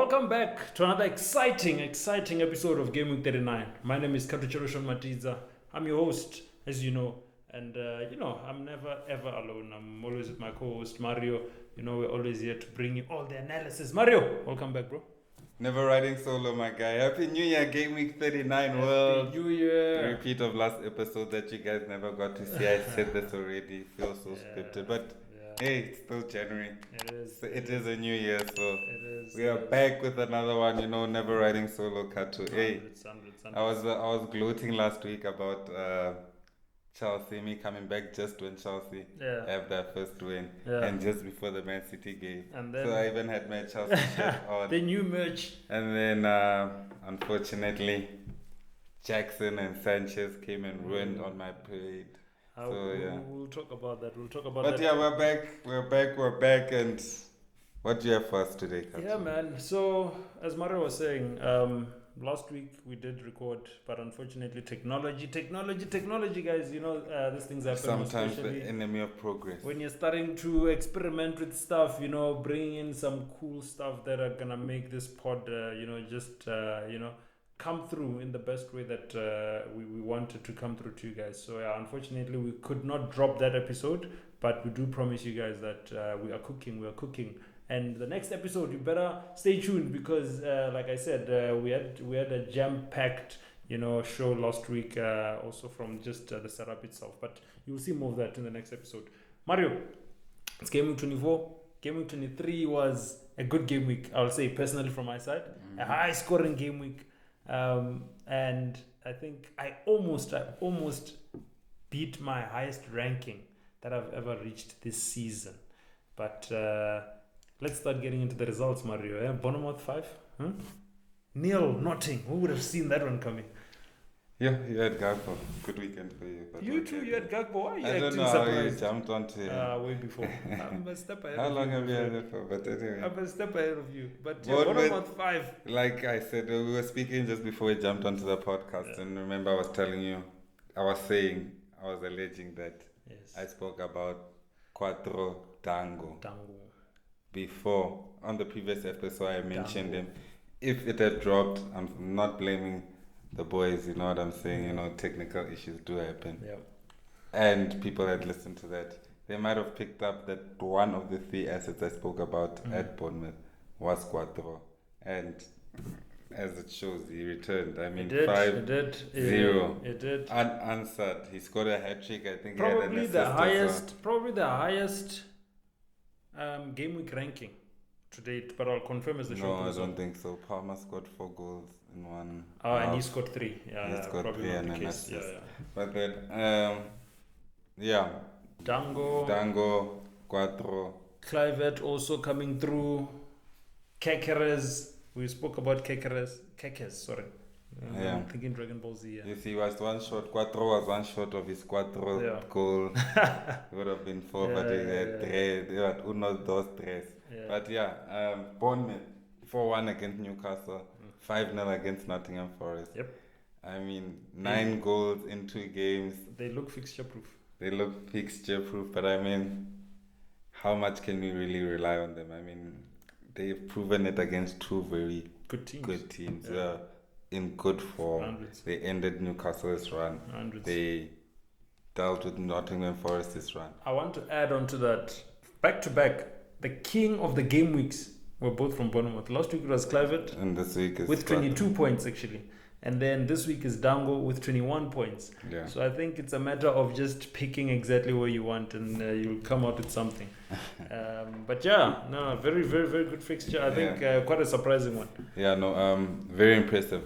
Welcome back to another exciting episode of Gameweek 39. My name is Katucherushon Matiza. I'm your host, as you know. And, I'm never ever alone. I'm always with my co-host, Mario. We're always here to bring you all the analysis. Mario, welcome back, bro. Never riding solo, my guy. Happy New Year, Gameweek 39 world. Happy New Year. A repeat of last episode that you guys never got to see. I said this already. Feels so scripted. But hey, it's still January. It is. So it is a new year, so It is. we are back with another one, never riding solo, Katu. Hey, 100. I was gloating last week about Chelsea, me coming back just when Chelsea have their first win and just before the Man City game. And then, so I even had my Chelsea shirt on. The new merch. And then, unfortunately, Jackson and Sanchez came and ruined on my parade. We'll talk about that. But yeah, we're back. And what do you have for us today, Captain? Yeah, man. So, as Mario was saying, last week we did record, but unfortunately technology, guys, these things happen. Sometimes the enemy of progress. When you're starting to experiment with stuff, bringing in some cool stuff that are gonna make this pod, come through in the best way that we wanted to come through to you guys. So yeah, unfortunately we could not drop that episode, but we do promise you guys that we are cooking. And the next episode, you better stay tuned because, like I said, we had a jam-packed, show last week, also from just the setup itself. But you will see more of that in the next episode. Mario, it's Gameweek 24. Gameweek 23 was a good game week, I'll say personally from my side. A high-scoring game week. And I think I almost beat my highest ranking that I've ever reached this season. But let's start getting into the results, Mario. Bournemouth 5. Nil, Notting. Who would have seen that one coming? Yeah, you had Gagbo. Good weekend for you. But you too, you had Gagbo. Why are you I don't know surprised? how you jumped onto him. Way before. I'm a step ahead How of long you. have you had it for? But anyway. I'm a step ahead of you. But Bournemouth 5. Like I said, we were speaking just before we jumped onto the podcast. And remember I was telling you, I was alleging that I spoke about Quattro Dango. Before, on the previous episode, I mentioned him. If it had dropped, I'm not blaming the boys, you know what I'm saying? Technical issues do happen. Yep. And people had listened to that. They might have picked up that one of the three assets I spoke about at Bournemouth was Quattro. And as it shows, he returned. I mean, 5-0. It did. Unanswered. He scored a hat-trick. I think Probably he had an assist the highest game week ranking to date, but I'll confirm as the show goes on. No, I don't think so. Palmer scored 4 goals in one. And he scored 3. He scored 3 and an assist. Yeah. But then, Dango, Quattro. Clivert also coming through. Kekeres. We spoke about Kekes, sorry. I'm thinking Dragon Ball Z. If he was one shot, Quattro was one shot of his Quattro goal. It would have been 4, but he had 3. They had uno, dos, tres. But Bournemouth 4-1 against Newcastle, 5-0 against Nottingham Forest. Yep. I mean, 9 goals in 2 games. They look fixture-proof. But I mean, how much can we really rely on them? I mean, they've proven it against 2 very good teams. In good form. Hundreds. They ended Newcastle's run. They dealt with Nottingham Forest's run. I want to add on to that. Back to back, the king of the game weeks were both from Bournemouth. Last week it was Clivert. And this week is with 22 points actually. And then this week is Dango with 21 points. Yeah. So I think it's a matter of just picking exactly where you want and you'll come out with something. But very, very, very good fixture. I think quite a surprising one. Very impressive.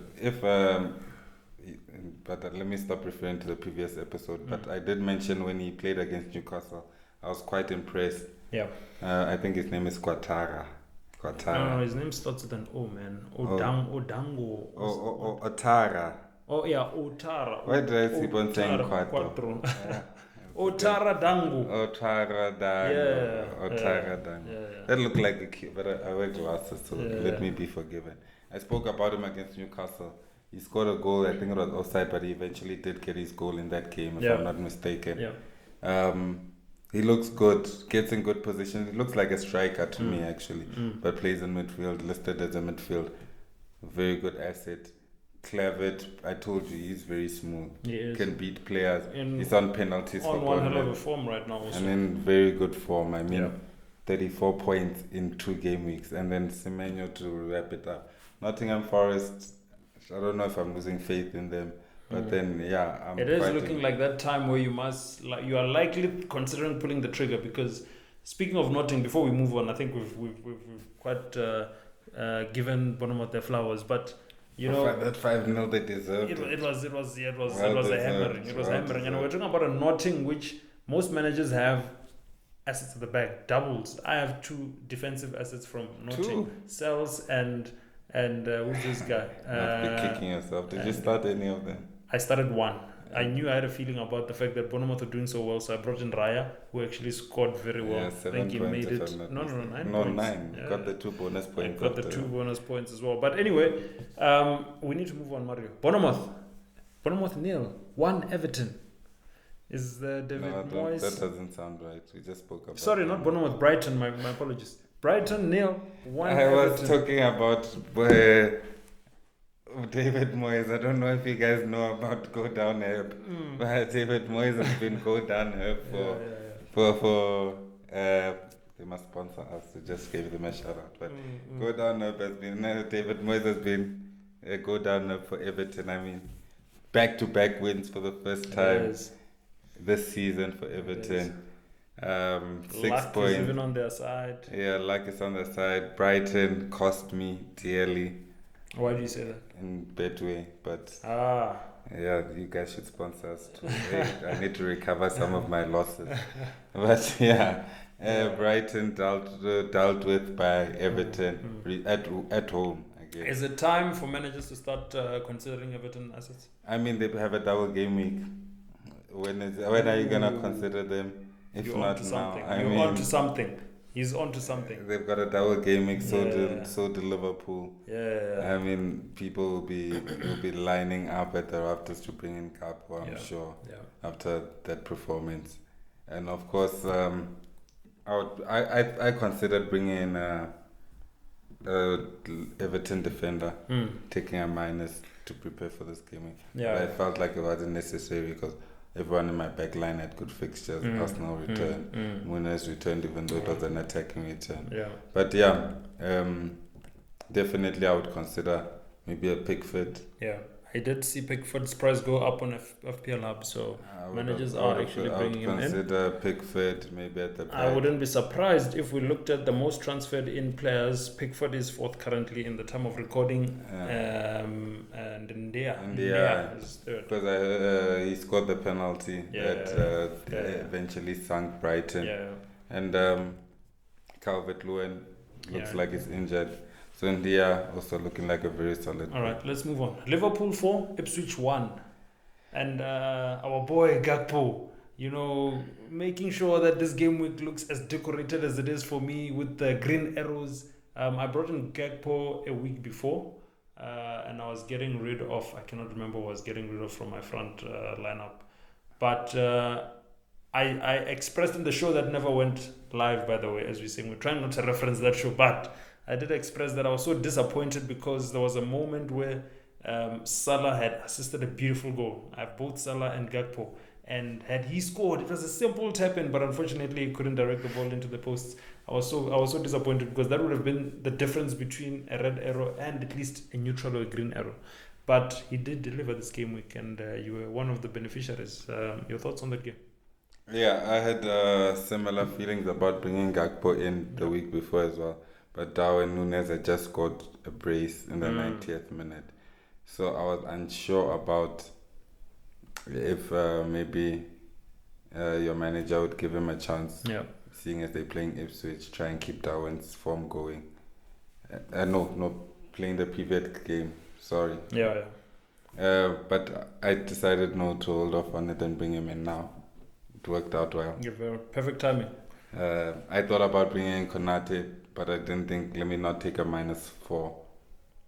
But let me stop referring to the previous episode. But I did mention when he played against Newcastle, I was quite impressed. Yeah. I think his name is Quattara. No, his name starts with an O, man. Odango. Otara. Oh, yeah, Otara. Why did I keep on saying Quattro? Otara Dango. Otara Dango. Yeah. That looked like a kid, but I wear glasses, so let me be forgiven. I spoke about him against Newcastle. He scored a goal, I think it was offside, but he eventually did get his goal in that game, if I'm not mistaken. Yeah. He looks good, gets in good position. He looks like a striker to me, actually, but plays in midfield, listed as a midfield. Very good asset. Clever. I told you, he's very smooth. He can beat players. He's on penalties on one hell of a form right now also. And in very good form. I mean, 34 points in 2 game weeks. And then Semenyo to wrap it up. Nottingham Forest, I don't know if I'm losing faith in them. But then, it is looking like that time where you are likely considering pulling the trigger, because speaking of Nottingham, before we move on, I think we've quite given Bournemouth their flowers, but you know that 5-0 they deserved. It was a hammering. It was hammering, and we're talking about a Nottingham which most managers have assets at the back, doubles. I have 2 defensive assets from Nottingham, Sells and who's this guy? Not be kicking yourself. Did you start any of them? I started 1. I knew I had a feeling about the fact that Bournemouth were doing so well, so I brought in Raya, who actually scored very well. Yeah, 7 I think he made it. 9 No, points. 9. Yeah. Got the 2 bonus points. I got the 2 bonus points as well. But anyway, we need to move on, Mario. Bournemouth 0, 1 Everton. Is David Moyes? That doesn't sound right. We just spoke about. Sorry, not Bournemouth. Brighton. My apologies. Brighton 0, 1 I Everton. was talking about David Moyes. I don't know if you guys know about Go Down Herb, but David Moyes has been Go Down Herb for they must sponsor us. We just gave them a shout out. But Go Down Herb has been David Moyes has been Go Down Herb for Everton. I mean, back-to-back wins for the first time this season for Everton. 6 luck points. is even on their side. Yeah, luck is on their side. Brighton cost me dearly. Why do you say that? In Betway, but yeah, you guys should sponsor us too. I need to recover some of my losses. But Brighton dealt with by Everton at home. Again. Is it time for managers to start considering Everton assets? I mean, they have a double game week. When are you gonna consider them? If You're not now, You're onto something. He's onto something. They've got a double game week, so do Liverpool. Yeah. I mean, people will be lining up at the rafters to bring in Capo, I'm sure, after that performance. And of course, I considered bringing in Everton defender, taking a minus to prepare for this game week. Yeah. But I felt like it wasn't necessary because everyone in my back line had good fixtures. Arsenal returned, Muniz returned, even though it was an attacking return. Yeah. But definitely I would consider maybe a Pickford. Yeah, I did see Pickford's price go up on FPL Hub, so managers are actually bringing him in. I would consider Pickford maybe at the back. I wouldn't be surprised if we looked at the most transferred in players. Pickford is 4th currently in the time of recording, and India is 3rd. Because he scored the penalty that eventually sunk Brighton. And Calvert-Lewin looks like he's injured. So India also looking like a very solid. All right, let's move on. Liverpool 4, Ipswich 1. And our boy Gakpo, making sure that this game week looks as decorated as it is for me with the green arrows. I brought in Gakpo a week before, and I was getting rid of, I cannot remember what I was getting rid of from my front lineup. But I expressed in the show that never went live, by the way, as we sing. We're trying not to reference that show, but I did express that I was so disappointed because there was a moment where Salah had assisted a beautiful goal. I have both Salah and Gakpo. And had he scored, it was a simple tap-in, but unfortunately he couldn't direct the ball into the posts. I was so disappointed because that would have been the difference between a red arrow and at least a neutral or a green arrow. But he did deliver this game week, and you were one of the beneficiaries. Your thoughts on that game? Yeah, I had similar feelings about bringing Gakpo in the week before as well. But Darwin Núñez had just scored a brace in the 90th minute. So I was unsure about if maybe your manager would give him a chance. Yeah. Seeing as they're playing Ipswich, try and keep Darwin's form going. No, playing the previous game. Sorry. Yeah. But I decided to hold off on it and bring him in now. It worked out well. Perfect timing. I thought about bringing in Konate, but I didn't think, let me not take a -4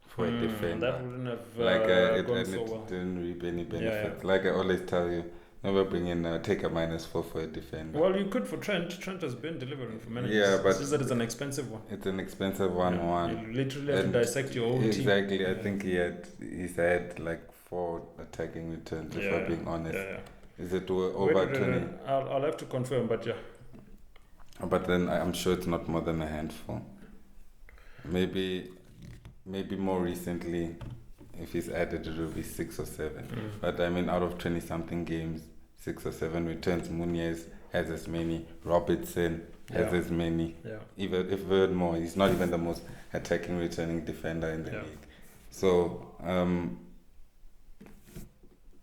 for a defender. That wouldn't have gone so well. It didn't reap any benefit. Like I always tell you, Never bring in take a -4 for a defender. Well, you could for Trent. Trent has been delivering for managers. Yeah, but it's just that it's an expensive one. It's an expensive one. You literally have to dissect your whole team. Exactly. I think he's had like 4 attacking returns. If I'm being honest. Is it over 20? I'll have to confirm, but yeah. But then I'm sure it's not more than a handful. Maybe more recently, if he's added, it will be 6 or 7. But I mean, out of 20-something games, 6 or 7 returns. Muniz has as many. Robertson has as many. Yeah. Even if we're more, he's not even the most attacking returning defender in the league. So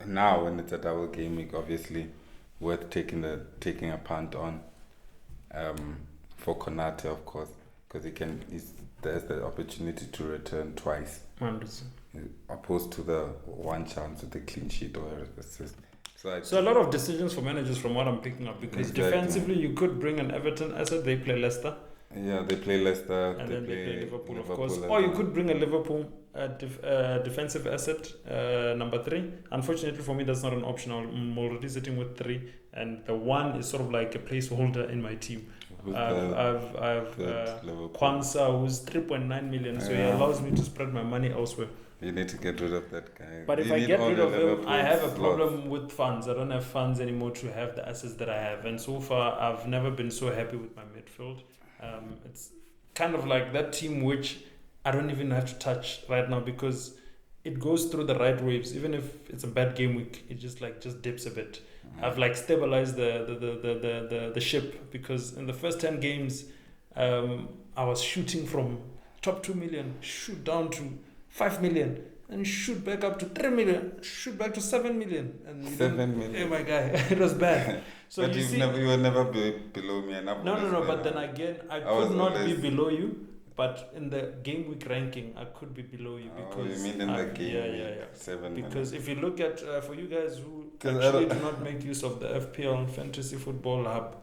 now when it's a double game week, obviously worth taking a punt on. For Konate, of course, because there's the opportunity to return twice, 100%. opposed to the one chance with the clean sheet or assist. So a lot of decisions for managers from what I'm picking up, because defensively you could bring an Everton asset. They play Leicester. Yeah, they play Leicester. And then they play Liverpool, of course. Or you could bring a Liverpool defensive asset, number 3. Unfortunately for me, that's not an option. I'm already sitting with 3, and the 1 is sort of like a placeholder in my team. I've Kwanzaa, who's 3.9 million, so he allows me to spread my money elsewhere. You need to get rid of that guy. But if I get rid of him, I have a problem with funds. I don't have funds anymore to have the assets that I have. And so far, I've never been so happy with my midfield. It's kind of like that team which I don't even have to touch right now, because it goes through the right waves. Even if it's a bad game week, it just dips a bit. I've stabilized the ship, because in the first 10 games, I was shooting from top 2 million, shoot down to 5 million, and shoot back up to 3 million, shoot back to 7 million. And 7 million. Oh my guy, it was bad. So but you will never be below me. No. But then again, I could not be below you. But in the game week ranking, I could be below you, because you mean in the game? Yeah. 7 because if you look at for you guys who actually do not make use of the FPL Fantasy Football Hub,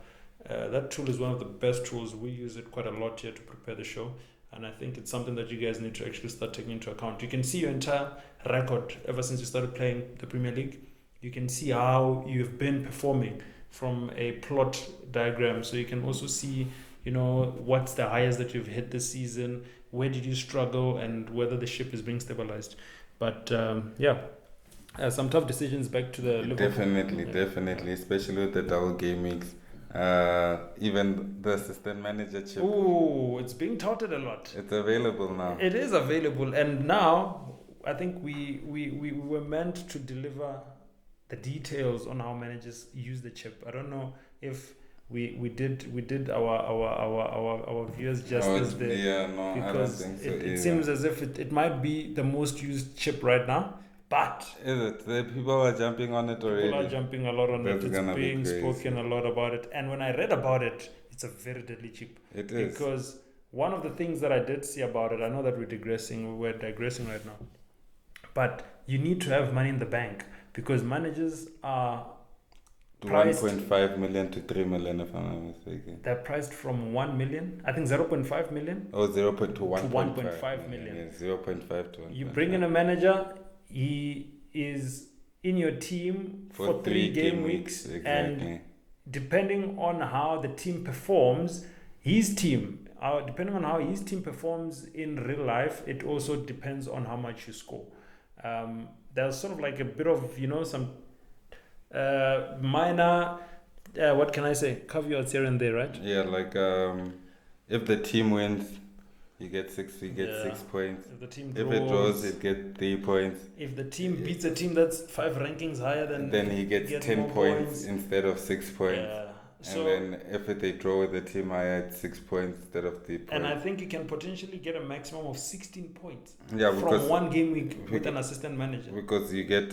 that tool is one of the best tools. We use it quite a lot here to prepare the show. And I think it's something that you guys need to actually start taking into account. You can see your entire record ever since you started playing the Premier League. You can see how you've been performing from a plot diagram. So you can also see, what's the highest that you've hit this season, where did you struggle, and whether the ship is being stabilized. But some tough decisions back to the Liverpool. Definitely, especially with the double game weeks. Even the assistant manager chip. Oh, it's being touted a lot. It's available now. It is available, and now I think we were meant to deliver the details on how managers use the chip. I don't know if we did our viewers justice there. Yeah, no, because I don't think so it seems as if it might be the most used chip right now. But is it? The people are jumping on it already. People are jumping a lot on it. It's being spoken a lot about it. And when I read about it, it's a very deadly chip. It is. Because one of the things that I did see about it, I know that we're digressing right now, but you need to have money in the bank, because managers are 1.5 million to 3 million, if I'm not mistaken. They're priced from 1 million, I think 0.5 million. Oh, 0.2 to 1.5 million. Yes, 0.5 to 1. You bring in a manager, he is in your team for 3 game weeks. Exactly. And depending on how the team performs, depending on how his team performs in real life, it also depends on how much you score. There's sort of like a bit of, some minor, what can I say, caveats here and there, right? Yeah, like if the team wins, you get 6 points. If the team draws, it draws, it gets 3 points. If the team beats a team that's 5 rankings higher, then he gets 10 points instead of 6 points. Yeah. So, and then if they draw with the team higher, it's 6 points instead of 3 points. And I think you can potentially get a maximum of 16 points from one game week with an assistant manager. Because you get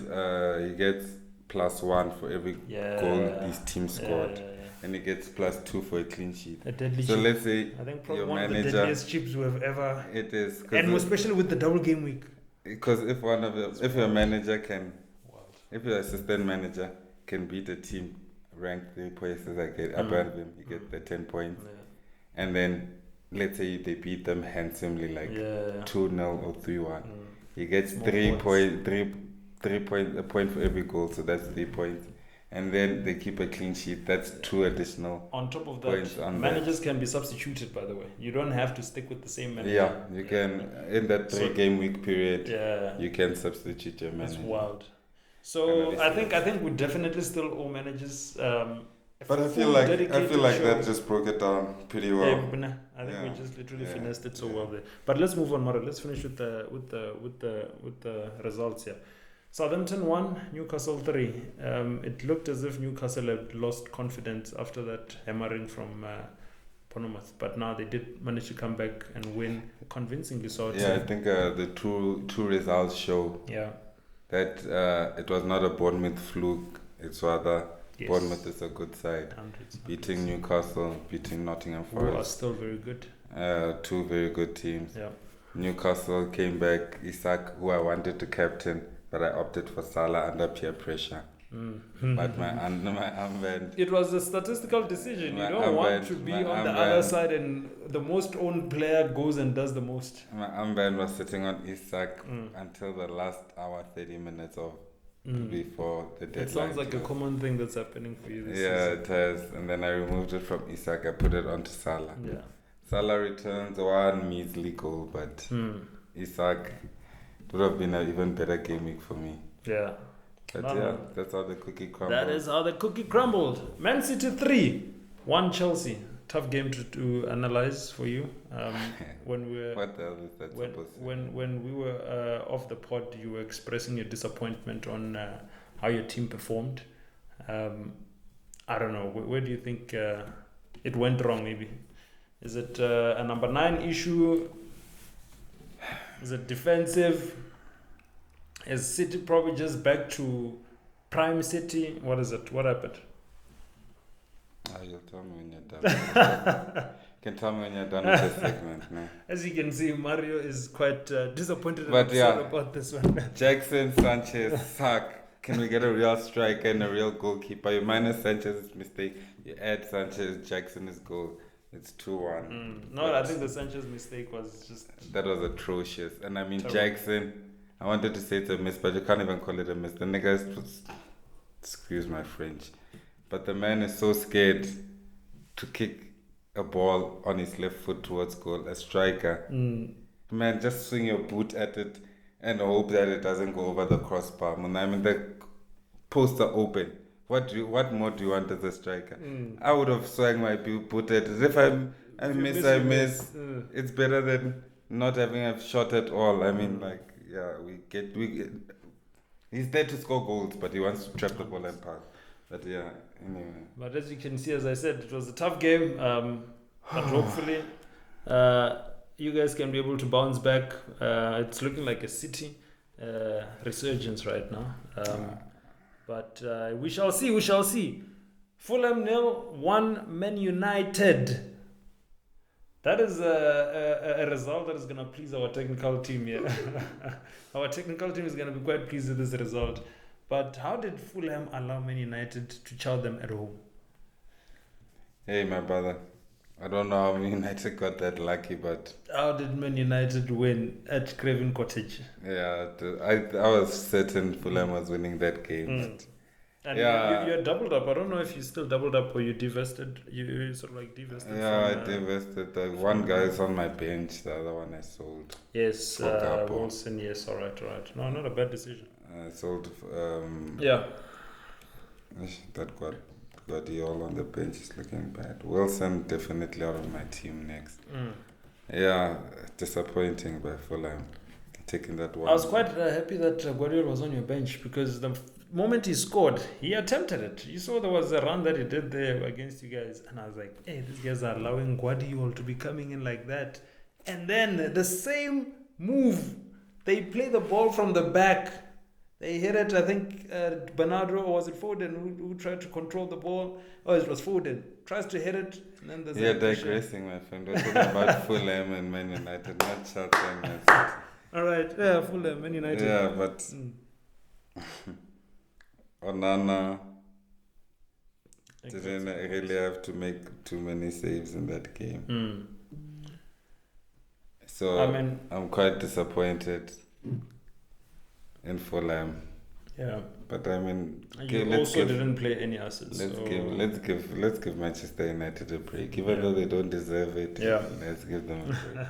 +1 for every goal this team scored. And he gets +2 for a clean sheet. So let's say I think probably your one manager, of the deadliest chips we have ever. It is, and especially with the double game week. Because if your manager can, if your assistant manager can beat a team ranked 3 places above him, you get the 10 points. Yeah. And then let's say they beat them handsomely, 2-0 or 3-1. He gets 3 points, a point for every goal, so that's 3 points. and then they keep a clean sheet, that's 2 additional on top of points that. on Managers can be substituted, by the way. You don't have to stick with the same manager. Yeah, you can in that 3-game week period. Yeah, you can substitute your manager. That's wild. So I think we definitely still owe managers. But I feel like that just broke it down pretty well. Yeah, I think we just literally finessed it so well there. But let's move on, Mara. Let's finish with the results here. Southampton 1, Newcastle 3. It looked as if Newcastle had lost confidence after that hammering from Bournemouth, but now they did manage to come back and win convincingly. So I think the two results show that it was not a Bournemouth fluke. It's rather Bournemouth is a good side. Beating Newcastle, beating Nottingham Forest. Who are still very good. 2 very good teams. Yeah. Newcastle came back. Isak, who I wanted to captain, but I opted for Salah under peer pressure. But my armband. It was a statistical decision. You don't want to be on the other side, and the most owned player goes and does the most. My armband was sitting on Isak until the last hour, 30 minutes of before the deadline. It sounds like a common thing that's happening for you this season. It has. And then I removed it from Isak. I put it onto Salah. Yeah. Salah returns 1 measly goal, but Isak would have been an even better game week for me. Yeah. But that's how the cookie crumbled. That is how the cookie crumbled. Man City 3, 1 Chelsea. Tough game to analyze for you. When we were, what else is that supposed to when we were off the pod, you were expressing your disappointment on how your team performed. I don't know. Where do you think it went wrong? Maybe is it a number 9 issue? Is it defensive? Is City probably just back to prime City? What is it? What happened? You'll tell me when you're done. You can tell me when you're done with this segment. No? As you can see, Mario is quite disappointed about this one. Jackson, Sanchez, Sack. Can we get a real striker and a real goalkeeper? You minus Sanchez's mistake. You add Sanchez, Jackson's goal. It's 2-1. No, I think the Sanchez mistake was just... That was atrocious. And I mean, terrible. Jackson, I wanted to say it's a miss, but you can't even call it a miss. The nigga is... Excuse my French. But the man is so scared to kick a ball on his left foot towards goal, a striker. Man, just swing your boot at it and hope that it doesn't go over the crossbar. I mean, the posts are open. What more do you want as a striker? I would have swung my boot at it. If I miss. It's better than not having a shot at all. I mean, we get. He's there to score goals, but he wants to trap the ball and pass. But anyway. But as you can see, as I said, it was a tough game. But hopefully, you guys can be able to bounce back. It's looking like a City resurgence right now. But we shall see. Fulham 0-1 Man United. That is a result that is going to please our technical team here. Our technical team is going to be quite pleased with this result. But how did Fulham allow Man United to chow them at home? Hey, my brother. I don't know how Man United got that lucky, but... How did Man United win at Craven Cottage? Yeah, I was certain Fulham was winning that game. And you're doubled up. I don't know if you still doubled up or you divested. You sort of like divested. Yeah, I divested. The one guy is on my bench. The other one I sold. Yes, Wilson. Yes, all right. No, not a bad decision. I sold. That Guardiola on the bench is looking bad. Wilson definitely out of my team next. Yeah, disappointing by Fulham taking that one. I was quite happy that Guardiola was on your bench because the moment he scored, he attempted it. You saw there was a run that he did there against you guys, and I was like, hey, these guys are allowing Guardiola to be coming in like that. And then the same move, they play the ball from the back. They hit it, I think Bernardo, or was it Foden, who tried to control the ball? Oh, it was Foden. Tries to hit it, and then there's... You're digressing, my friend. We're talking about Fulham and Man United, not Chelsea and Man City. All right, yeah, Fulham, Man United. Yeah, but... Onana didn't really have to make too many saves in that game. So I'm quite disappointed in Fulham. Yeah. But I mean, you also didn't play any assets. Let's give Manchester United a break, even though they don't deserve it. Yeah. Let's give them a break.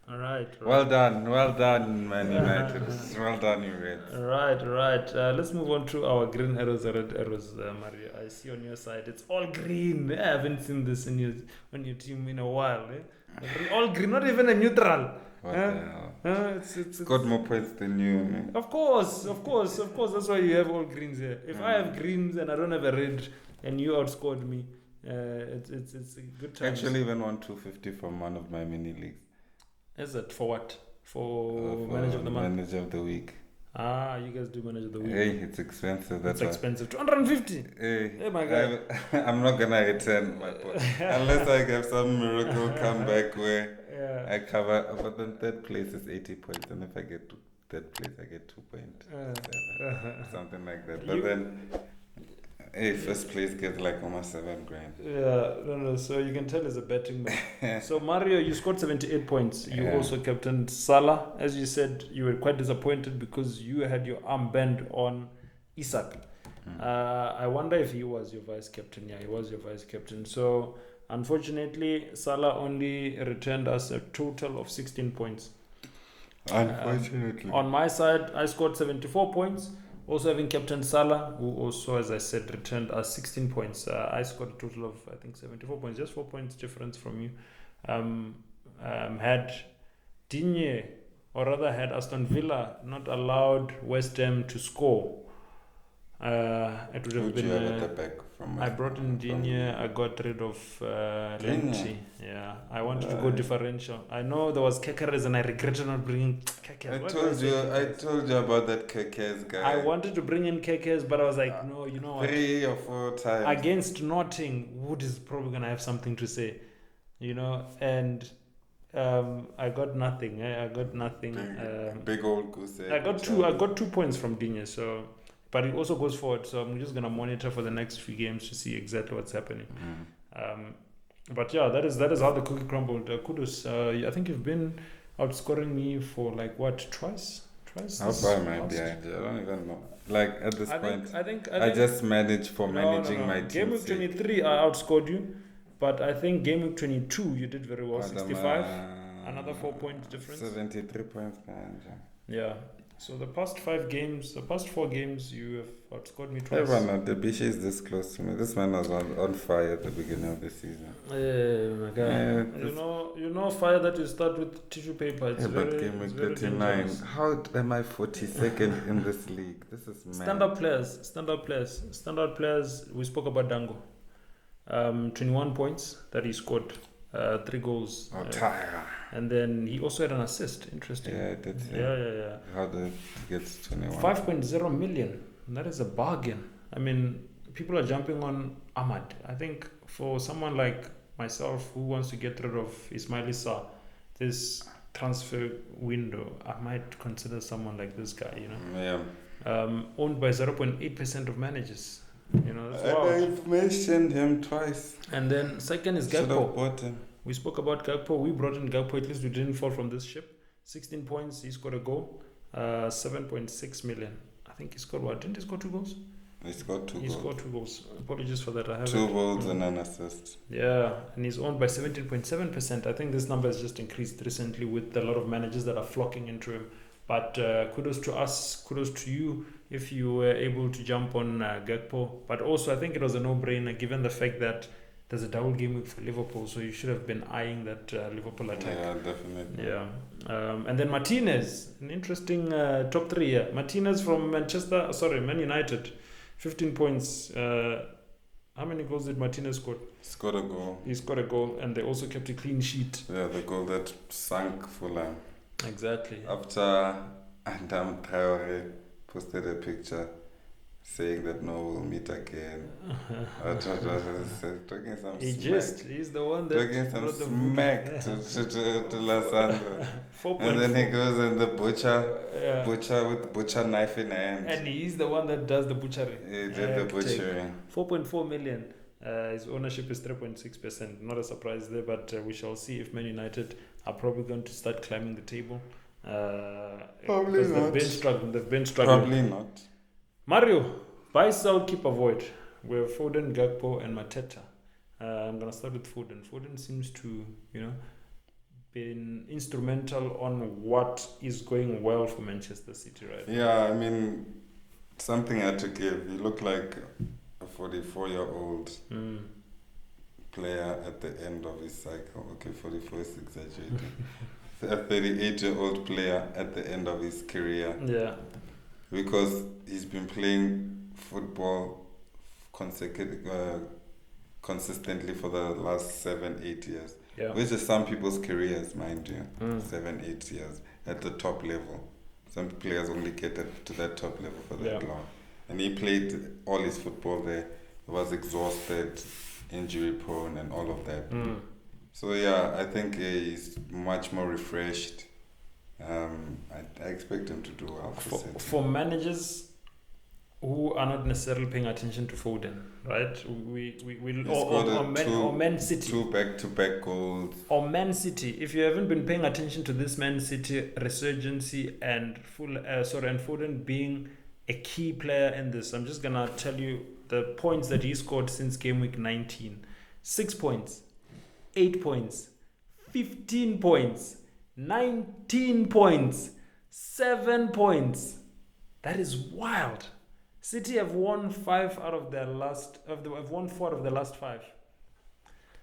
All right. Well done, Man United. Well done, you Reds. Right. Let's move on to our green arrows, red arrows, Mario. I see on your side it's all green. I haven't seen this on your team in a while. All green, not even a neutral. What the hell? It's got more points than you. Man. Of course. That's why you have all greens here. If I have greens and I don't have a red, and you outscored me, it's a good time. Actually, even won 250 from one of my mini leagues. Is it for what? For manager of the month? Manager of the week. You guys do manager of the week. Hey, it's expensive. It's expensive. 250. Hey, my God. I'm not gonna return my point unless I have some miracle comeback where I cover. But then third place is 80 points, and if I get to third place, I get 2.7, something like that. But then, first place gets like almost $7,000. Yeah, no. So you can tell it's a betting man. So Mario, you scored 78 points. You also captained Salah. As you said, you were quite disappointed because you had your armband on Isak. I wonder if he was your vice captain. Yeah, he was your vice captain. So unfortunately, Salah only returned us a total of 16 points. Unfortunately. On my side, I scored 74 points. Also having Captain Salah, who also, as I said, returned us 16 points. I scored a total of, I think, 74 points. Just 4 points difference from you. Had Digne, or rather had Aston Villa not allowed West Ham to score, it would have been... at the back from I brought in Digne, I got rid of Lenti. Yeah, I wanted to go differential. I know there was Kekeres and I regretted not bringing Kekeres. I told you about that Kekeres guy. I wanted to bring in Kekeres, but I was like, no, you know what? 3 or 4 times. Against Notting, Wood is probably going to have something to say, and I got nothing. I got nothing. Big old goose egg. I got 2 points from Digne, so... But it also goes forward, so I'm just gonna monitor for the next few games to see exactly what's happening. But yeah, that is how the cookie crumbled. Kudos. I think you've been outscoring me for like what, twice? How far am I behind? I don't even know. Like at this point, I think I just managed managing my team. Gameweek 23, I outscored you, but I think Gameweek 22, you did very well. 65, another 4 points difference. 73 points behind. Yeah. So the past 4 games, you have outscored me twice. The Bishi is this close to me. This man was on fire at the beginning of the season. My God. You know fire that you start with tissue paper. It's but game week 39. Dangerous. How am I 42nd in this league? This is mad. Standout players. We spoke about Dango. 21 points that he scored. 3 goals. And then he also had an assist. Interesting. Yeah, that's Yeah. How did it get 21? 5.0 million. That is a bargain. I mean, people are jumping on Ahmad. I think for someone like myself who wants to get rid of Ismail Issa, this transfer window, I might consider someone like this guy, Yeah. Owned by 0.8% of managers. That's wild. I've mentioned him twice. And then second is Should have Gakpo. bought him. We spoke about Gakpo. We brought in Gakpo. At least we didn't fall from this ship. 16 points. He scored a goal. 7.6 million. I think he scored what? Didn't he score 2 goals? He scored 2 goals. He scored 2 goals. Apologies for that. I have 2 goals and an assist. Yeah, and he's owned by 17.7%. I think this number has just increased recently with a lot of managers that are flocking into him. But kudos to us. Kudos to you if you were able to jump on Gakpo. But also, I think it was a no-brainer given the fact that there's a double game week for Liverpool, so you should have been eyeing that Liverpool attack. Yeah, definitely. Yeah. And then Martinez, an interesting top 3 here. Martinez from Man United, 15 points. How many goals did Martinez score? Scored a goal. He scored a goal, and they also kept a clean sheet. Yeah, the goal that sank Fulham. Exactly. After Adam Traore posted a picture saying that we'll meet again. Talking some smack. He's the one that talking some smack to Lasandro. 4. And then he goes and the butcher with butcher knife in hand. And he's the one that does the butchery. He did the butchering. 4.4 million. His ownership is 3.6%. Not a surprise there, but we shall see if Man United are probably going to start climbing the table. Probably not. They've been struggling. Probably not. Mario, buy, sell, keep, avoid. We have Foden, Gakpo, and Mateta. I'm gonna start with Foden. Foden seems to, been instrumental on what is going well for Manchester City, right? Yeah, I mean, something I had to give. He looked like a 44-year-old player at the end of his cycle. Okay, 44 is exaggerating. A 38-year-old player at the end of his career. Yeah. Because he's been playing football consistently for the last 7-8 years. Yeah. Which is some people's careers, mind you. 7-8 years at the top level. Some players only get to that top level for that long. And he played all his football there. He was exhausted, injury prone, and all of that. So yeah, I think he's much more refreshed. I expect him to do well for managers who are not necessarily paying attention to Foden, right? Or Man City. 2 back-to-back goals. Or Man City. If you haven't been paying attention to this Man City resurgency and Foden being a key player in this, I'm just gonna tell you the points that he scored since Gameweek 19: 6 points, 8 points, 15 points, 19 points, 7 points. That is wild. City have won 4 out of their last 5.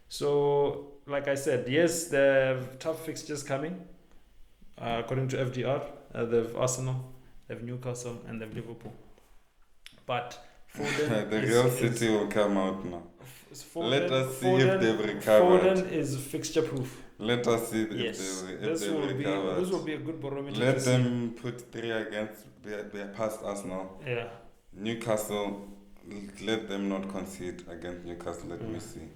So, like I said, yes, they have tough fixtures coming. According to FDR, they have Arsenal, they have Newcastle, and they have Liverpool. But Foden the real City will come out now. Let us see if they've recovered. Foden is fixture proof. Let us see if they've recovered. This will be a good barometer. Let them put 3 against. They are past Arsenal. Yeah. Newcastle, let them not concede against Newcastle. Let me see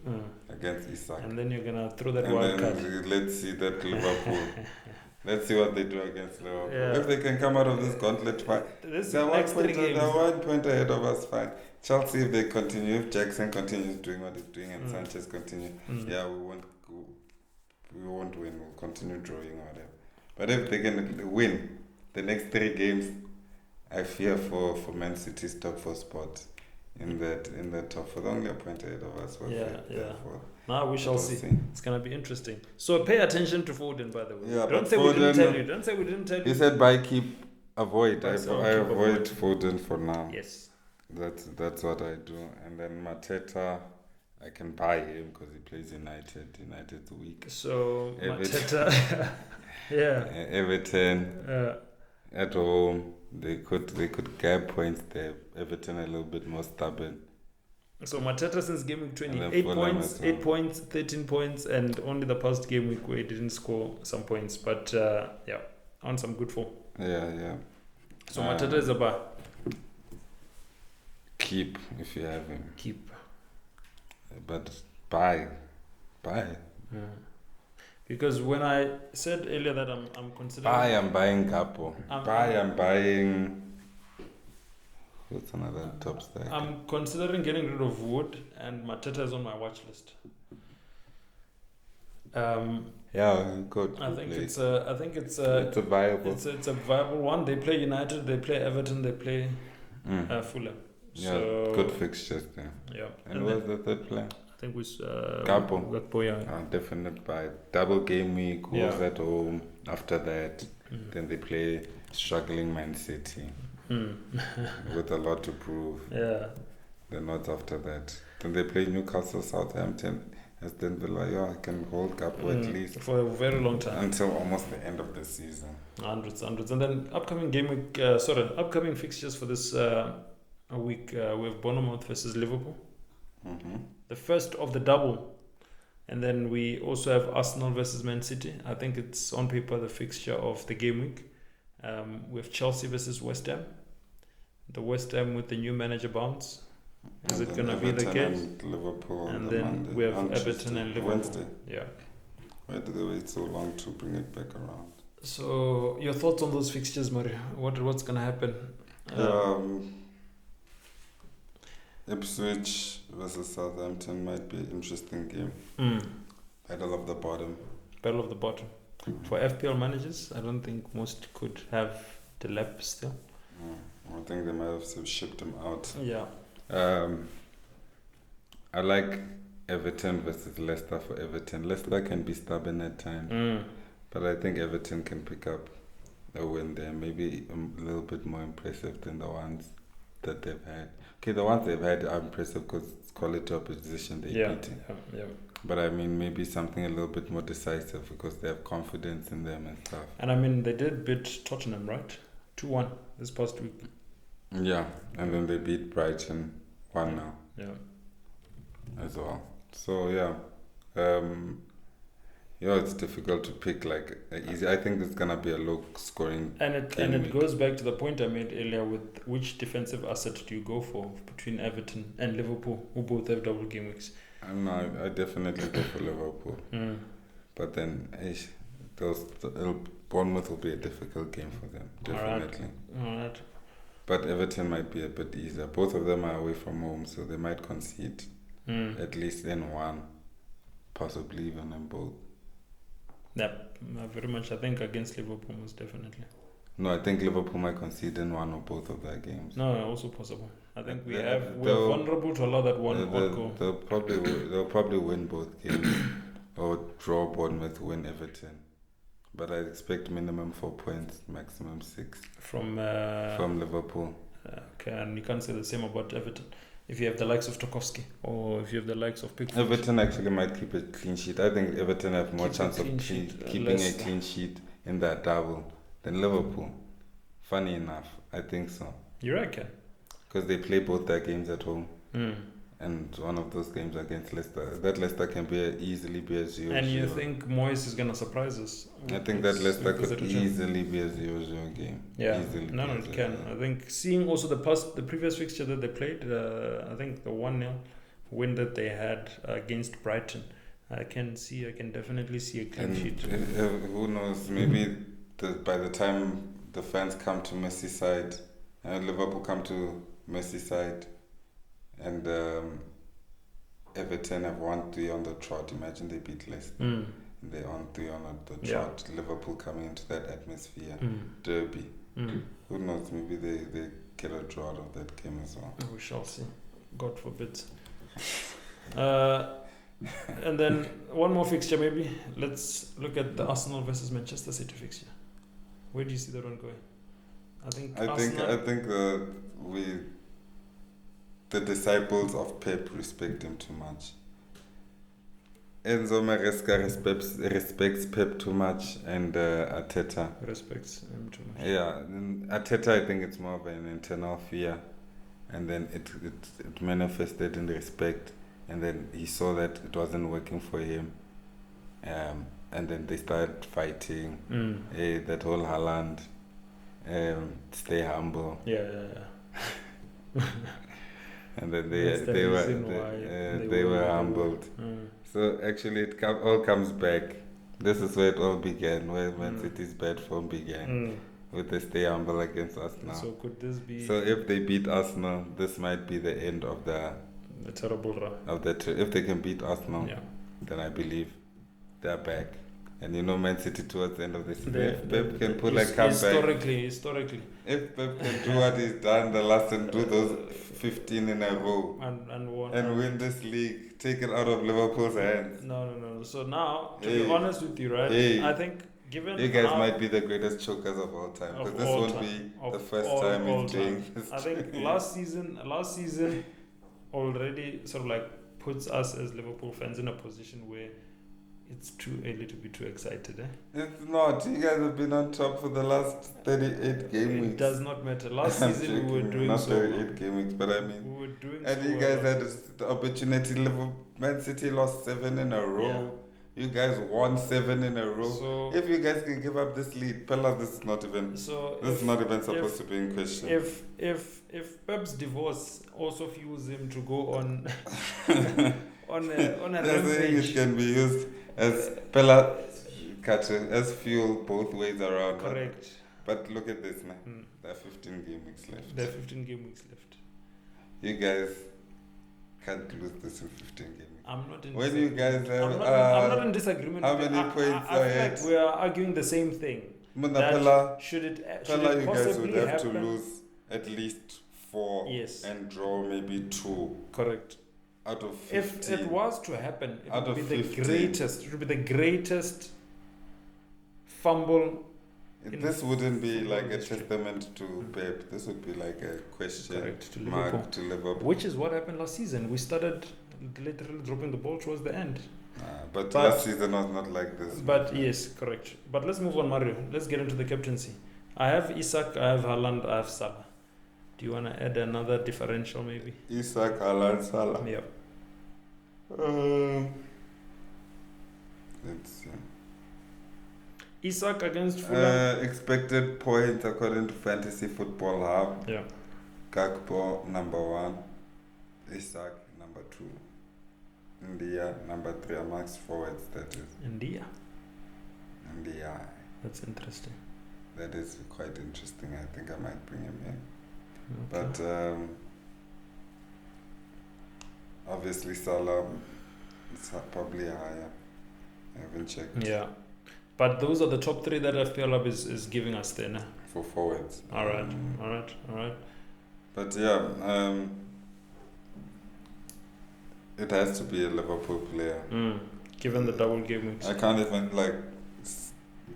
against Isak. And then you're gonna throw that wild card. Let's see that Liverpool. Let's see what they do against Liverpool. Yeah. If they can come out of this gauntlet, fine. They're 1 point ahead of us, fine. Chelsea, if they continue, if Jackson continues doing what he's doing and Sanchez continue, we won't win. We'll continue drawing or whatever. But if they can win the next 3 games, I fear for Man City's top 4 spot in that top 4. They're only a point ahead of us. Now we shall see. It's gonna be interesting. So pay attention to Foden, by the way. Yeah, Don't say we didn't tell you. Don't say we didn't tell you. You said buy, keep, avoid. I avoid Foden for now. Yes. That's what I do. And then Mateta, I can buy him because he plays United. United's weak. So Mateta, yeah. Everton at home. They could get points there. Everton a little bit more stubborn. So Mateta since game week 20, 8 points, 13 points, and only the past game week where he didn't score some points. But on some good form. Yeah. So Mateta is a buy. Keep if you have him. Keep. But buy. Yeah. Because when I said earlier that I'm considering... I'm buying Gakpo. I'm buying... What's another top stack? I'm considering getting rid of Wood, and Mateta is on my watch list. Good. I think it's a viable. It's a viable one. They play United, they play Everton, they play Fulham. So, good fixtures there. Yeah. And what's the third play? I think with Gakpo, yeah. Definite buy. Double game week, goals at home. After that, then they play struggling Man City with a lot to prove. Yeah. Then what's after that? Then they play Newcastle, Southampton, Aston Villa. I can hold Gakpo at least for a very long time until almost the end of the season. Hundreds, and then upcoming game week. Upcoming fixtures for this week. We have Bournemouth versus Liverpool. The first of the double, and then we also have Arsenal versus Man City. I think it's on paper the fixture of the game week. We have Chelsea versus West Ham. The West Ham with the new manager bounce. Is it going to be the case? Liverpool and then Monday. we have Everton and Liverpool. Wednesday. Yeah. Why did they wait so long to bring it back around? So your thoughts on those fixtures, Mario? What's going to happen? Ipswich versus Southampton might be an interesting game. Battle of the bottom. For FPL managers, I don't think most could have the lap still. I think they might have shipped him out. Yeah. I like Everton versus Leicester for Everton. Leicester can be stubborn at times, but I think Everton can pick up a win there. Maybe a little bit more impressive than the ones that they've had. Okay, the ones they've had are impressive because it's quality opposition they're beating. Yeah. But I mean, maybe something a little bit more decisive because they have confidence in them and stuff. And I mean, they did beat Tottenham, right? 2-1 this past week. Yeah, and then they beat Brighton 1-0. Yeah. As well. So yeah, it's difficult to pick like easy. I think it's gonna be a low scoring. And it goes back to the point I made earlier with which defensive asset do you go for between Everton and Liverpool, who both have double game weeks. No, I definitely go for Liverpool. But then, Bournemouth will be a difficult game for them. Definitely. All right. But Everton might be a bit easier. Both of them are away from home, so they might concede at least in one, possibly even in both. Yeah, very much. I think against Liverpool, most definitely. No, I think Liverpool might concede in one or both of their games. No, also possible. I think we're vulnerable to allow that one goal. They'll probably win both games or draw Bournemouth, win Everton. But I expect minimum 4 points, maximum 6 from Liverpool. Okay, and you can't say the same about Everton. If you have the likes of Tarkowski or if you have the likes of Pickford. Everton actually might keep a clean sheet. I think Everton have more chance of keeping a clean sheet in that double than Liverpool. Funny enough, I think so. You reckon? Because they play both their games at home. And one of those games against Leicester, that Leicester can easily be a 0-0. And you think Moyes is going to surprise us? I think that Leicester could easily be a 0-0 game. Yeah, no, it can. I think seeing also the previous fixture that they played, I think the 1-0 win that they had against Brighton, I can definitely see a clean sheet. Who knows? Maybe by the time the fans come to Merseyside, and Liverpool come to Merseyside, and Everton have 1-3 on the trot. Imagine they beat Leicester. They're on 3 on the trot. Liverpool coming into that atmosphere. Derby. Who knows? Maybe they get a draw out of that game as well. We shall see. God forbid. And then one more fixture maybe. Let's look at the Arsenal versus Manchester City fixture. Where do you see that one going? I think the disciples of Pep respect him too much. Enzo Maresca respects Pep too much, and Arteta respects him too much. Yeah, Arteta, I think it's more of an internal fear, and then it manifested in respect, and then he saw that it wasn't working for him, and then they started fighting. That whole Haaland, stay humble. Yeah. And then they were humbled. So actually, it all comes back. This is where it all began, where Man City's bad form began, with the stay humble against Arsenal. So could this be? So if they beat Arsenal, this might be the end of the terrible run. If they can beat Arsenal, then I believe they're back. And Man City towards the end of the season, if Pep can pull a comeback. Historically. If Pep can do what he's done the last and do those 15 in a row and win this league, take it out of Liverpool's hands. No. So now, to be honest with you, right? I think given you guys might be the greatest chokers of all time, because this won't be the first time he's doing this. I think last season already sort of like puts us as Liverpool fans in a position where it's too early to be too excited, It's not. You guys have been on top for the last 38 game weeks. It does not matter. Last season we were doing not so 38 game weeks, but I mean... We were doing and you guys had the opportunity. Man City lost 7 in a row. You guys won 7 in a row. So if you guys can give up this lead, Pella, this is not even supposed to be in question. If Pep's divorce also fuels him to go on on a rampage, it can be used as Pella as fuel both ways around. Correct. But look at this, man. There are 15 game weeks left. You guys can't lose this in 15 game weeks. I'm not in when you guys have, I'm not in disagreement. How many points I feel like we are arguing the same thing. Pella, should it you guys would have happen? to lose at least 4 and draw maybe 2. Correct. Out of 15. If it was to happen, it out would be the 15. greatest. It would be the greatest fumble. This wouldn't be like a testament to Pep. This would be like a question mark to Liverpool. Which is what happened last season. We started literally dropping the ball towards the end. But last season was not like this. But yes, correct. But let's move on, Mario. Let's get into the captaincy. I have Isak, I have Haaland, I have Salah. Do you want to add another differential maybe? Isak, Haaland, Salah. Yep. Let's see. Isak against Fulham. Expected points according to Fantasy Football Hub. Yeah. Gakpo number 1. Isak number 2. India number 3 amongst forwards, that is. India. That's interesting. That is quite interesting. I think I might bring him in. Okay. But obviously Salah is probably higher. I haven't checked. Yeah. But those are the top 3 that FPL Hub is giving us then. For forwards. Alright. But yeah, it has to be a Liverpool player. Given the double game weeks. I can't even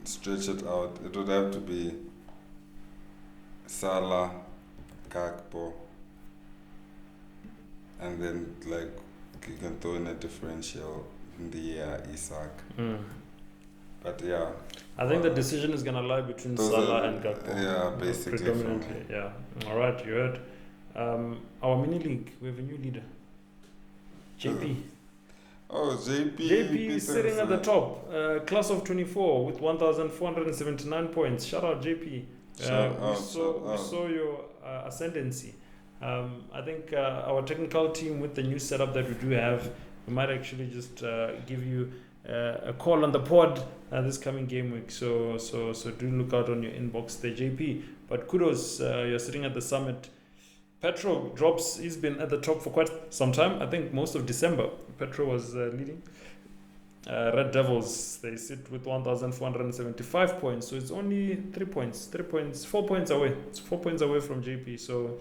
stretch it out. It would have to be Salah, Gakpo, and then you can throw in a differential in the Isak. But yeah, I think the decision is gonna lie between Salah and Gakpo. Yeah, basically. Predominantly, yeah. All right, you heard. Our mini league, we have a new leader, JP. JP is sitting at the top. Class of 24 with 1,479 points. Shout out JP. We saw your ascendancy. I think our technical team, with the new setup that we do have, we might actually just give you a call on the pod this coming game week. So do look out on your inbox there, JP. But kudos, you're sitting at the summit. Petro drops. He's been at the top for quite some time. I think most of December, Petro was leading. Red Devils, they sit with 1,475 points. So it's only 4 points away. It's 4 points away from JP. So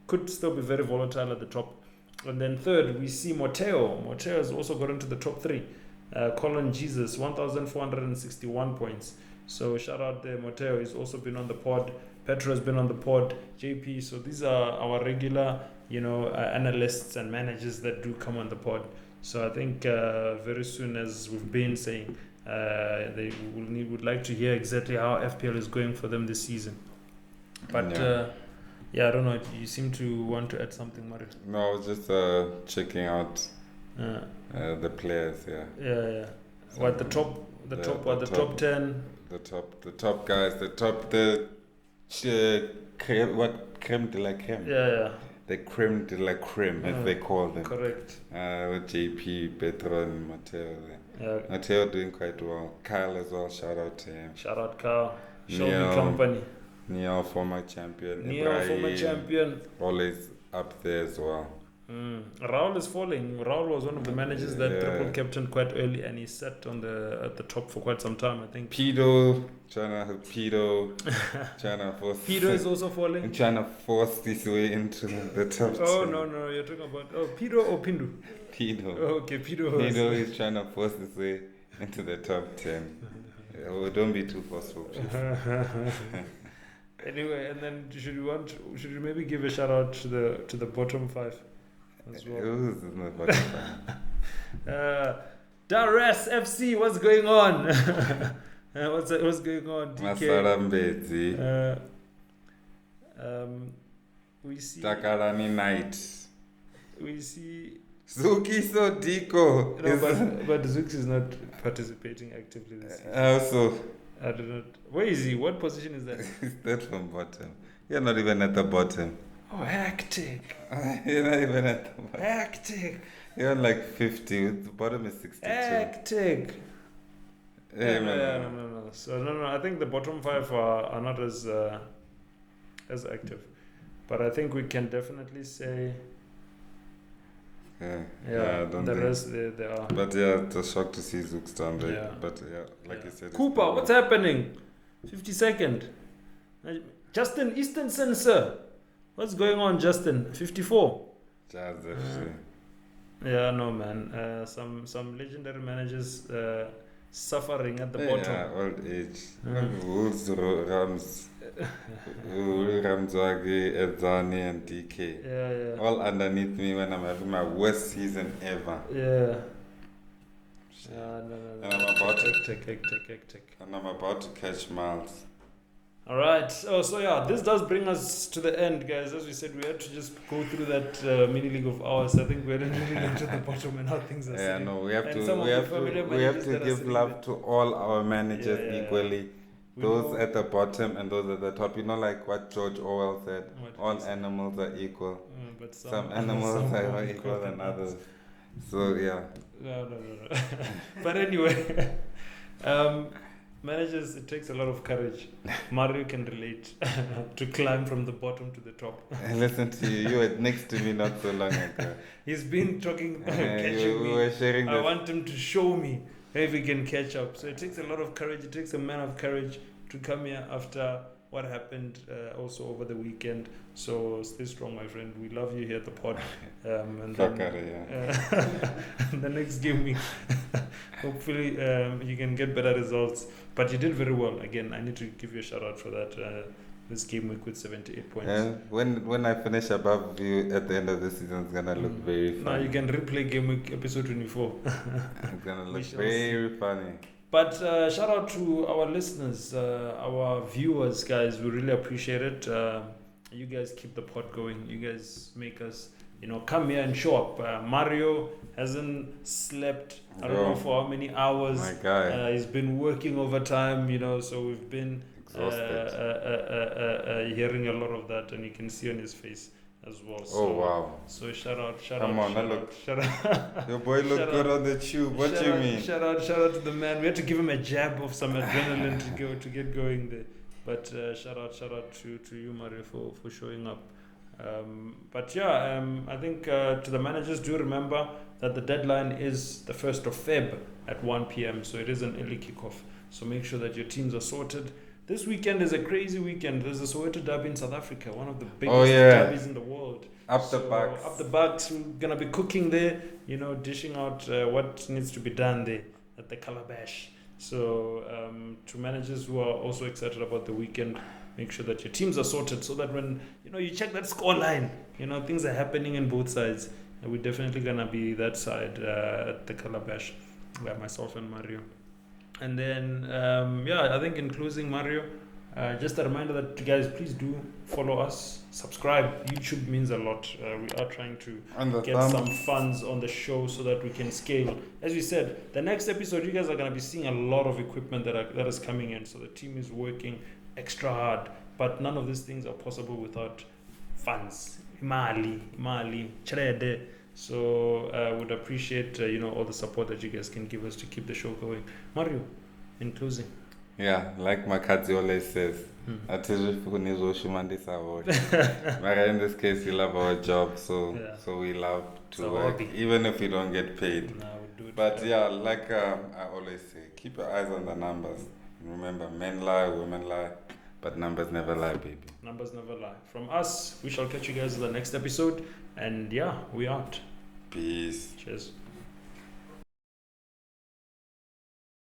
could still be very volatile at the top. And then third, we see Moteo. Moteo has also got into the top 3. Colin Jesus, 1,461 points. So shout out there, Moteo. He's also been on the pod. Petro has been on the pod. JP. So these are our regular, analysts and managers that do come on the pod. So I think very soon, as we've been saying, they would like to hear exactly how FPL is going for them this season. But I don't know. You seem to want to add something, Mario. No, I was just checking out the players. Yeah. So what the top 10? The top guys. Creme de la creme. Yeah. The creme de la creme, as they call them. Correct. With JP, Petro, and Mateo there. Yeah. Mateo doing quite well. Kyle as well, shout out to him. Shout out Kyle. Show me company. Neil, former champion. Always up there as well. Raul is falling. Raul was one of the managers that triple captained quite early, and he sat at the top for quite some time, I think. Pedo is also falling. Trying to force this way into the top 10. Oh no, you're talking about Pedo or Pindu? Pedo. Oh, okay, Pedo is trying to force this way into the top 10. Don't be too forceful, please. Anyway, and then should we maybe give a shout out to the bottom 5 as well? Who's in the bottom 5? Dares FC, what's going on? What's going on? DK. We see Takarani Knight. We see Zuki Sodiko. No, but Zuki is not participating actively this season. Also, I don't know. Where is he? What position is that? Is that from bottom? You're not even at the bottom. Oh, hectic. You're not even at the bottom. Hectic. You're on like 50. The bottom is 62. Hectic. No. So no. I think the bottom 5 are not as active, but I think we can definitely say. The rest they are. But it's a shock to see Zook's down there. Yeah. But like you said, Cooper, what's happening? 52nd. Justin Eastonson, sir. What's going on, Justin? 54. Jazz FC. Yeah, no, man. Some legendary managers suffering at the bottom. Yeah, old age. Wolves, Rams, Ramzwagi, Edzani, and DK. Yeah. All underneath me when I'm having my worst season ever. Yeah. No. And I'm about Hectic. And I'm about to catch Miles. All right. Oh, so yeah, this does bring us to the end, guys. As we said, we had to just go through that mini league of ours. I think we didn't really get to the bottom and how things are. Yeah, no, we have to give love to all our managers equally. Those at the bottom and those at the top. You know, like what George Orwell said: all animals are equal. But some animals are more equal than others. So yeah. No. But anyway. Managers, it takes a lot of courage. Mario can relate to climb from the bottom to the top. Listen to you. You were next to me not so long ago. He's been talking, catching me. Were sharing I want him to show me if he can catch up. So it takes a lot of courage. It takes a man of courage to come here after what happened also over the weekend. So stay strong, my friend. We love you here at the pod. And the next game week, hopefully you can get better results. But you did very well. Again, I need to give you a shout out for that. This game week with 78 points. When I finish above you at the end of the season, it's gonna look very funny. Now you can replay game week episode 24. It's gonna look very funny. But shout out to our listeners, our viewers, guys. We really appreciate it. You guys keep the pod going. You guys make us, come here and show up. Mario hasn't slept, I don't know for how many hours. My guy. He's been working overtime, so we've been hearing a lot of that, and you can see on his face as well. So, wow. So shout out. Come on, look. Your boy looked good on the tube. What do you mean? Shout out to the man. We had to give him a jab of some adrenaline to get going there. But shout out to you, Mario, for showing up. I think to the managers, do remember that the deadline is the 1st of Feb at 1 p.m. So it is an early kickoff. So make sure that your teams are sorted. This weekend is a crazy weekend. There's a Soweto derby in South Africa, one of the biggest derbies in the world. Up the bucks. We're going to be cooking there, dishing out what needs to be done there at the Calabash. So to managers who are also excited about the weekend, make sure that your teams are sorted so that when, you check that score line, things are happening in both sides. And we're definitely going to be that side at the Calabash, myself and Mario. And then, I think in closing, Mario, just a reminder that you guys, please do follow us, subscribe. YouTube means a lot. We are trying to get some funds on the show so that we can scale. As we said, the next episode, you guys are going to be seeing a lot of equipment that is coming in. So the team is working extra hard. But none of these things are possible without funds. Mali, Chrede. So I would appreciate, all the support that you guys can give us to keep the show going. Mario, in closing. Yeah, like Makadzi always says, but in this case, we love our job, so we love to work, even if we don't get paid. But like I always say, keep your eyes on the numbers. Remember, men lie, women lie, but numbers never lie, baby. Numbers never lie. From us, we shall catch you guys in the next episode. And we out. Peace. Cheers.